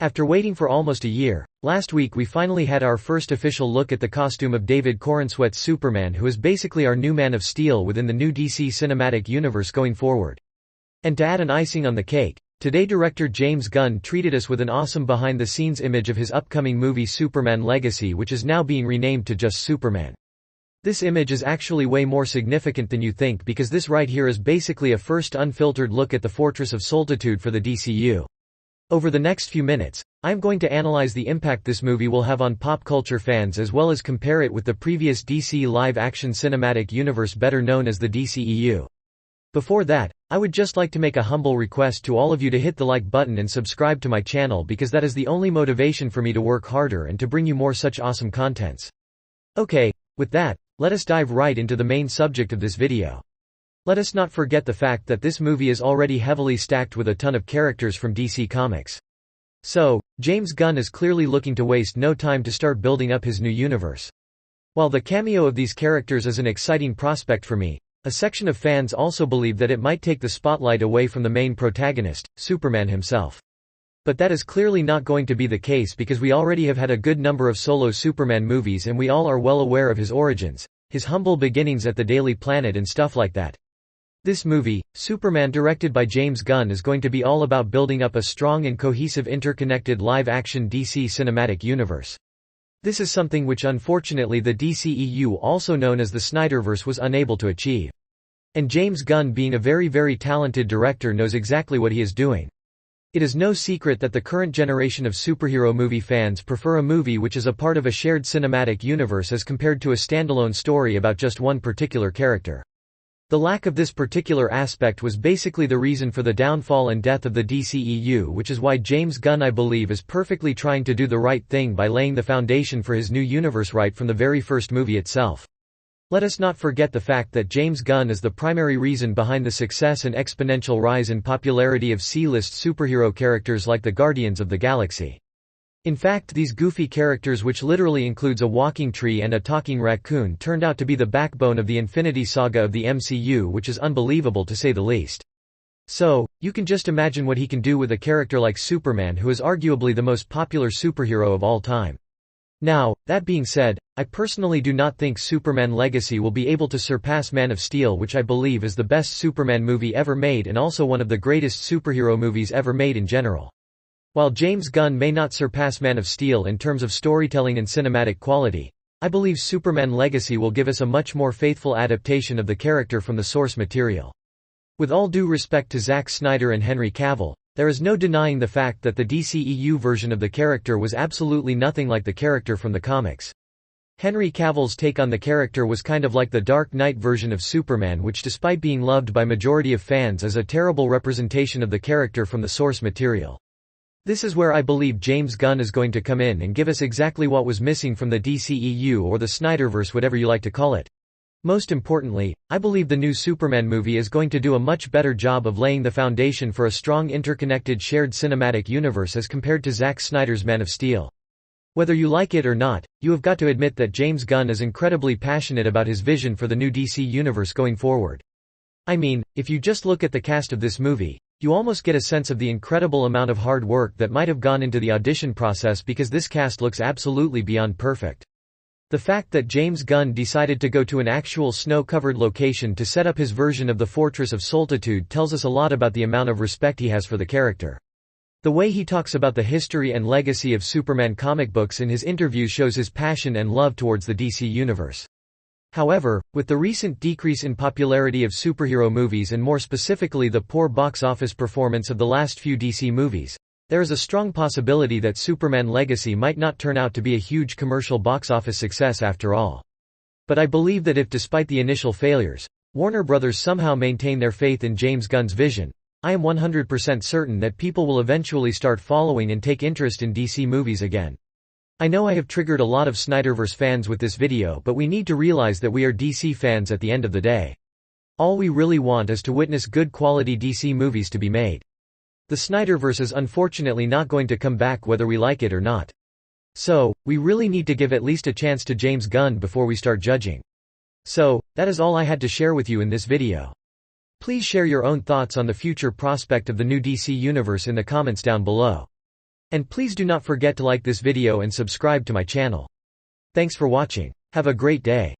After waiting for almost a year, last week we finally had our first official look at the costume of David Corenswet's Superman, who is basically our new Man of Steel within the new DC cinematic universe going forward. And to add an icing on the cake, today director James Gunn treated us with an awesome behind-the-scenes image of his upcoming movie Superman Legacy, which is now being renamed to just Superman. This image is actually way more significant than you think, because this right here is basically a first unfiltered look at the Fortress of Solitude for the DCU. Over the next few minutes, I'm going to analyze the impact this movie will have on pop culture fans as well as compare it with the previous DC live-action cinematic universe better known as the DCEU. Before that, I would just like to make a humble request to all of you to hit the like button and subscribe to my channel, because that is the only motivation for me to work harder and to bring you more such awesome contents. Okay, with that, let us dive right into the main subject of this video. Let us not forget the fact that this movie is already heavily stacked with a ton of characters from DC Comics. So, James Gunn is clearly looking to waste no time to start building up his new universe. While the cameo of these characters is an exciting prospect for me, a section of fans also believe that it might take the spotlight away from the main protagonist, Superman himself. But that is clearly not going to be the case, because we already have had a good number of solo Superman movies and we all are well aware of his origins, his humble beginnings at the Daily Planet and stuff like that. This movie, Superman, directed by James Gunn, is going to be all about building up a strong and cohesive interconnected live-action DC cinematic universe. This is something which unfortunately the DCEU, also known as the Snyderverse, was unable to achieve. And James Gunn, being a very talented director, knows exactly what he is doing. It is no secret that the current generation of superhero movie fans prefer a movie which is a part of a shared cinematic universe as compared to a standalone story about just one particular character. The lack of this particular aspect was basically the reason for the downfall and death of the DCEU, which is why James Gunn, I believe, is perfectly trying to do the right thing by laying the foundation for his new universe right from the very first movie itself. Let us not forget the fact that James Gunn is the primary reason behind the success and exponential rise in popularity of C-list superhero characters like the Guardians of the Galaxy. In fact, these goofy characters, which literally includes a walking tree and a talking raccoon, turned out to be the backbone of the Infinity Saga of the MCU, which is unbelievable to say the least. So, you can just imagine what he can do with a character like Superman, who is arguably the most popular superhero of all time. Now, that being said, I personally do not think Superman Legacy will be able to surpass Man of Steel, which I believe is the best Superman movie ever made and also one of the greatest superhero movies ever made in general. While James Gunn may not surpass Man of Steel in terms of storytelling and cinematic quality, I believe Superman Legacy will give us a much more faithful adaptation of the character from the source material. With all due respect to Zack Snyder and Henry Cavill, there is no denying the fact that the DCEU version of the character was absolutely nothing like the character from the comics. Henry Cavill's take on the character was kind of like the Dark Knight version of Superman, which, despite being loved by majority of fans, is a terrible representation of the character from the source material. This is where I believe James Gunn is going to come in and give us exactly what was missing from the DCEU, or the Snyderverse, whatever you like to call it. Most importantly, I believe the new Superman movie is going to do a much better job of laying the foundation for a strong interconnected shared cinematic universe as compared to Zack Snyder's Man of Steel. Whether you like it or not, you have got to admit that James Gunn is incredibly passionate about his vision for the new DC universe going forward. I mean, if you just look at the cast of this movie, you almost get a sense of the incredible amount of hard work that might have gone into the audition process, because this cast looks absolutely beyond perfect. The fact that James Gunn decided to go to an actual snow-covered location to set up his version of the Fortress of Solitude tells us a lot about the amount of respect he has for the character. The way he talks about the history and legacy of Superman comic books in his interviews shows his passion and love towards the DC universe. However, with the recent decrease in popularity of superhero movies and more specifically the poor box office performance of the last few DC movies, there is a strong possibility that Superman Legacy might not turn out to be a huge commercial box office success after all. But I believe that if, despite the initial failures, Warner Bros. Somehow maintain their faith in James Gunn's vision, I am 100% certain that people will eventually start following and take interest in DC movies again. I know I have triggered a lot of Snyderverse fans with this video, but we need to realize that we are DC fans at the end of the day. All we really want is to witness good quality DC movies to be made. The Snyderverse is unfortunately not going to come back whether we like it or not. So, we really need to give at least a chance to James Gunn before we start judging. So, that is all I had to share with you in this video. Please share your own thoughts on the future prospect of the new DC universe in the comments down below. And please do not forget to like this video and subscribe to my channel. Thanks for watching. Have a great day.